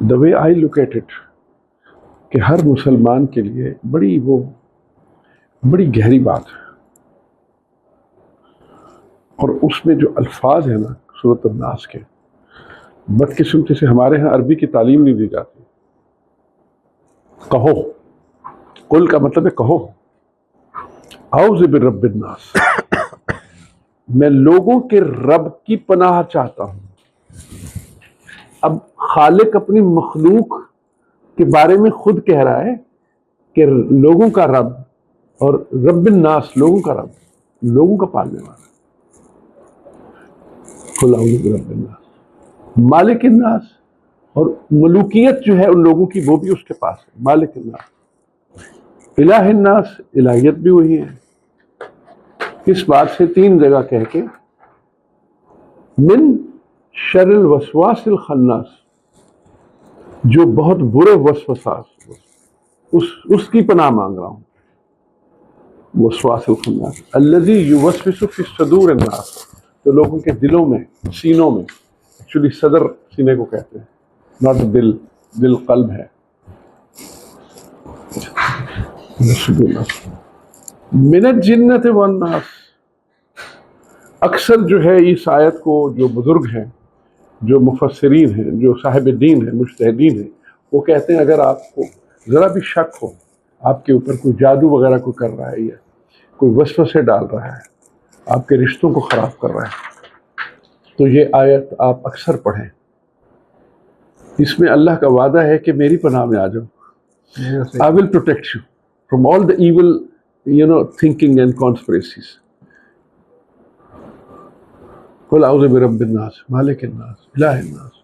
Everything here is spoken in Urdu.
the way I look at it کہ ہر مسلمان کے لیے بڑی گہری بات ہے، اور اس میں جو الفاظ ہیں نا سورۃ الناس کے، بدقسمتی سے ہمارے ہاں عربی کی تعلیم نہیں دی جاتی. کہو، قل کا مطلب ہے کہو، اعوذ برب الناس، میں لوگوں کے رب کی پناہ چاہتا ہوں. اب خالق اپنی مخلوق کے بارے میں خود کہہ رہا ہے کہ لوگوں کا رب، اور رب الناس لوگوں کا رب، لوگوں کا پالنے والا. قل اعوذ برب الناس، مالک الناس، اور ملوکیت جو ہے ان لوگوں کی وہ بھی اس کے پاس ہے، مالک الناس. الہ الناس، الہیت بھی وہی ہے. اس بات سے 3 جگہ کہہ کے من شر الوسواس الخناس، جو بہت برے وسوساس، اس کی پناہ مانگ رہا ہوں. وسواس الخناس الذی یوسوس فی صدور الناس، جو لوگوں کے دلوں میں، سینوں میں، ایکچولی صدر سینے کو کہتے ہیں، ناٹ دل قلب ہے. من الجنۃ والناس. اکثر جو ہے اس آیت کو جو بزرگ ہیں، جو مفسرین ہیں، جو صاحب دین ہیں، مجتہدین ہیں، وہ کہتے ہیں اگر آپ کو ذرا بھی شک ہو آپ کے اوپر کوئی جادو وغیرہ کوئی کر رہا ہے یا کوئی وسوسے ڈال رہا ہے، آپ کے رشتوں کو خراب کر رہا ہے، تو یہ آیت آپ اکثر پڑھیں. اس میں اللہ کا وعدہ ہے کہ میری پناہ میں آ جاؤ. I will protect you from all the evil, thinking and conspiracies. قل اعوذ برب الناس، مالک الناس، الہ الناس.